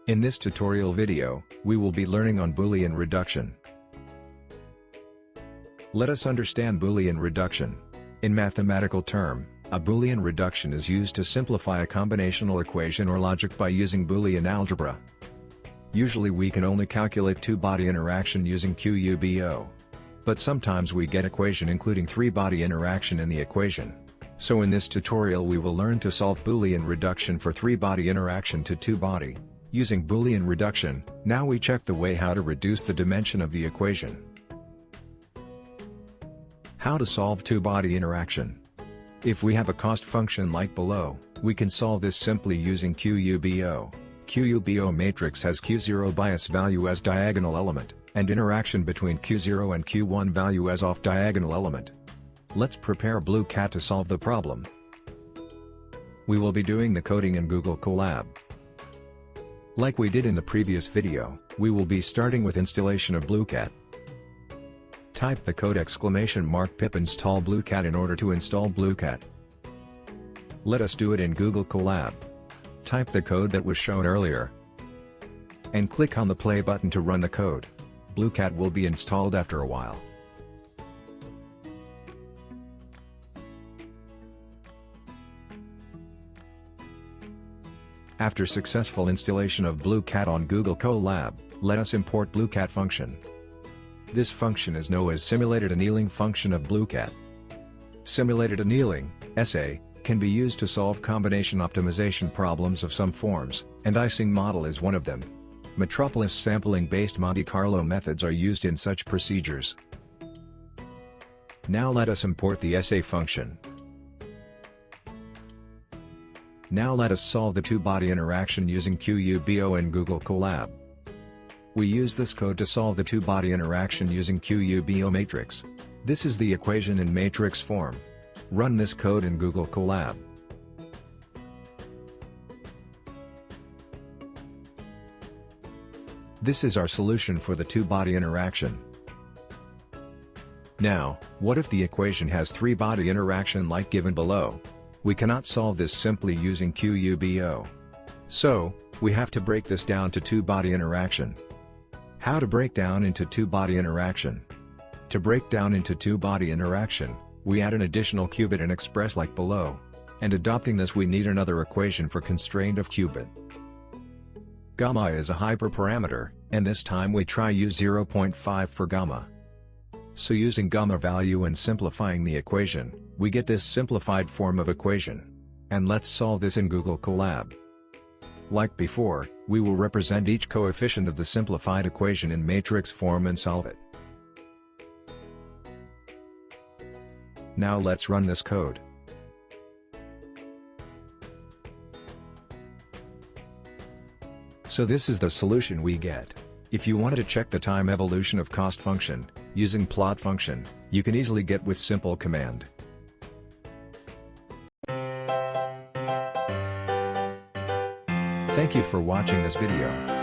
In this tutorial video, we will be learning on Boolean reduction. Let us understand Boolean reduction. In mathematical term, a Boolean reduction is used to simplify a combinational equation or logic by using Boolean algebra. Usually we can only calculate two-body interaction using QUBO. But sometimes we get equation including three-body interaction in the equation. So in this tutorial we will learn to solve Boolean reduction for three-body interaction to two-body. Using Boolean reduction, now we check the way how to reduce the dimension of the equation. How to solve two-body interaction. If we have a cost function like below, we can solve this simply using QUBO. QUBO matrix has Q0 bias value as diagonal element, and interaction between Q0 and Q1 value as off-diagonal element. Let's prepare Blueqat to solve the problem. We will be doing the coding in Google Colab. Like we did in the previous video, we will be starting with installation of Blueqat. Type the code !pip install Blueqat in order to install Blueqat. Let us do it in Google Colab. Type the code that was shown earlier. And click on the play button to run the code. Blueqat will be installed after a while. After successful installation of Blueqat on Google Colab, let us import Blueqat function. This function is known as simulated annealing function of Blueqat. Simulated annealing, SA, can be used to solve combination optimization problems of some forms, and icing model is one of them. Metropolis sampling-based Monte Carlo methods are used in such procedures. Now let us import the SA function. Now let us solve the two-body interaction using QUBO in Google Colab. We use this code to solve the two-body interaction using QUBO matrix. This is the equation in matrix form. Run this code in Google Colab. This is our solution for the two-body interaction. Now, what if the equation has three-body interaction like given below? We cannot solve this simply using QUBO. So, we have to break this down to two-body interaction. How to break down into two-body interaction? To break down into two-body interaction, we add an additional qubit and express like below. And adopting this we need another equation for constraint of qubit. Gamma is a hyperparameter, and this time we try use 0.5 for gamma. So using gamma value and simplifying the equation, we get this simplified form of equation. And let's solve this in Google Colab. Like before, we will represent each coefficient of the simplified equation in matrix form and solve it. Now let's run this code. So this is the solution we get. If you wanted to check the time evolution of cost function, using plot function, you can easily get with simple command. Thank you for watching this video.